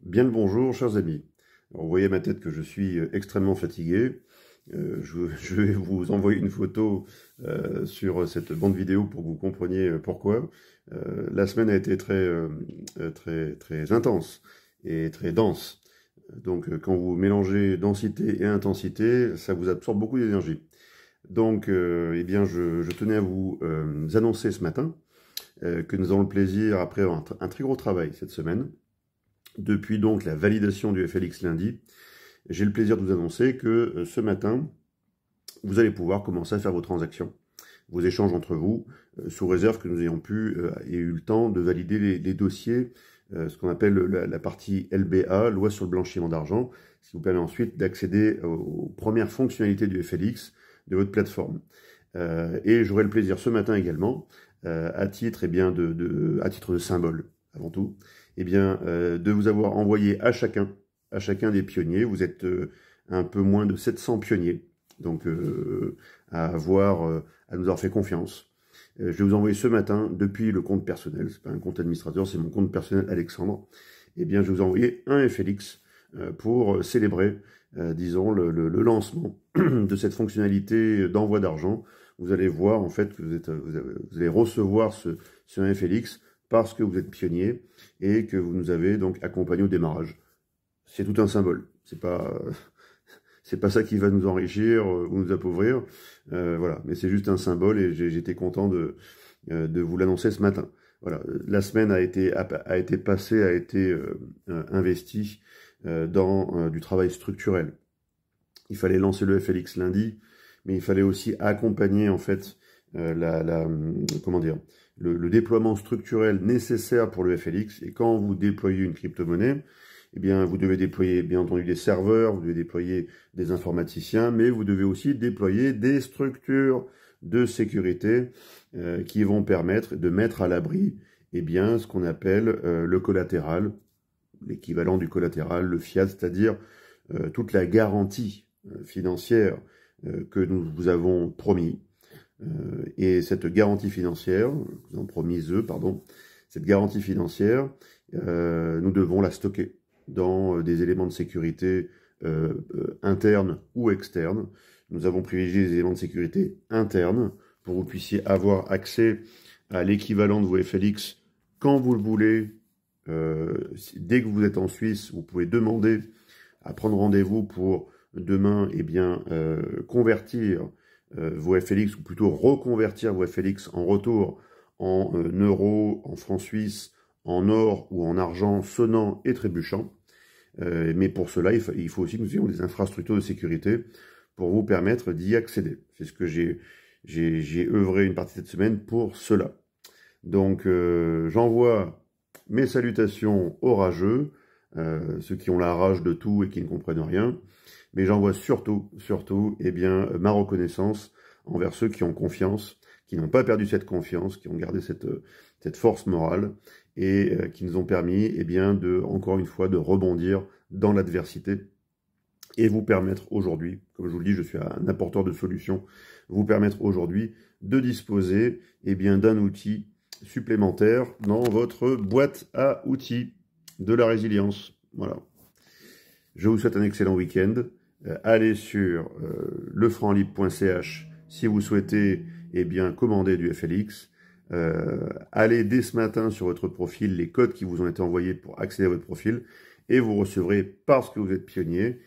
Bien le bonjour, chers amis. Alors, vous voyez à ma tête que je suis extrêmement fatigué. Je vais vous envoyer une photo sur cette bande vidéo pour que vous compreniez pourquoi. La semaine a été très intense et très dense. Donc, quand vous mélangez densité et intensité, ça vous absorbe beaucoup d'énergie. Donc, eh bien, je tenais à vous annoncer ce matin que nous avons le plaisir, après un très gros travail cette semaine, depuis donc la validation du FLX lundi, j'ai le plaisir de vous annoncer que ce matin, vous allez pouvoir commencer à faire vos transactions, vos échanges entre vous, sous réserve que nous ayons pu et eu le temps de valider les dossiers, ce qu'on appelle la partie LBA, loi sur le blanchiment d'argent, ce qui vous permet ensuite d'accéder aux premières fonctionnalités du FLX de votre plateforme. Et j'aurai le plaisir ce matin également, à titre de symbole, avant tout, de vous avoir envoyé à chacun des pionniers. Vous êtes un peu moins de 700 pionniers, donc à nous avoir fait confiance. Je vais vous envoyer ce matin, depuis le compte personnel, c'est pas un compte administrateur, c'est mon compte personnel Alexandre, je vais vous envoyer un FLX pour célébrer, disons, le lancement de cette fonctionnalité d'envoi d'argent. Vous allez voir en fait que vous allez recevoir ce FLX parce que vous êtes pionnier et que vous nous avez donc accompagné au démarrage. C'est tout un symbole. C'est pas ça qui va nous enrichir ou nous appauvrir. Voilà, mais c'est juste un symbole et j'étais content de vous l'annoncer ce matin. Voilà, la semaine a été investie dans du travail structurel. Il fallait lancer le FLX lundi, mais il fallait aussi accompagner en fait le déploiement structurel nécessaire pour le FLX. Et quand vous déployez une crypto-monnaie, vous devez déployer bien entendu des serveurs, vous devez déployer des informaticiens, mais vous devez aussi déployer des structures de sécurité qui vont permettre de mettre à l'abri ce qu'on appelle le collatéral, l'équivalent du collatéral, le fiat, c'est-à-dire toute la garantie financière que nous vous avons promis. Et cette garantie financière, cette garantie financière, nous devons la stocker dans des éléments de sécurité internes ou externes. Nous avons privilégié les éléments de sécurité internes pour que vous puissiez avoir accès à l'équivalent de vos FLX quand vous le voulez. Dès que vous êtes en Suisse, vous pouvez demander à prendre rendez-vous pour demain convertir vos FLX, ou plutôt reconvertir vos FLX en retour en euros, en francs suisses, en or ou en argent sonnant et trébuchant. Mais pour cela, il faut aussi que nous ayons des infrastructures de sécurité pour vous permettre d'y accéder. C'est ce que j'ai œuvré une partie de cette semaine pour cela. Donc, j'envoie mes salutations aux rageux, ceux qui ont la rage de tout et qui ne comprennent rien. Mais j'envoie surtout, ma reconnaissance envers ceux qui ont confiance, qui n'ont pas perdu cette confiance, qui ont gardé cette force morale et qui nous ont permis, encore une fois, de rebondir dans l'adversité et vous permettre aujourd'hui, comme je vous le dis, je suis un apporteur de solutions, vous permettre aujourd'hui de disposer, d'un outil supplémentaire dans votre boîte à outils de la résilience. Voilà. Je vous souhaite un excellent week-end. Allez sur lefranlibre.ch si vous souhaitez commander du FLX. Allez dès ce matin sur votre profil, les codes qui vous ont été envoyés pour accéder à votre profil, et vous recevrez, parce que vous êtes pionnier,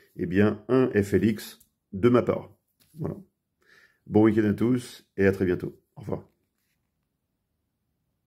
un FLX de ma part. Voilà. Bon week-end à tous et à très bientôt. Au revoir.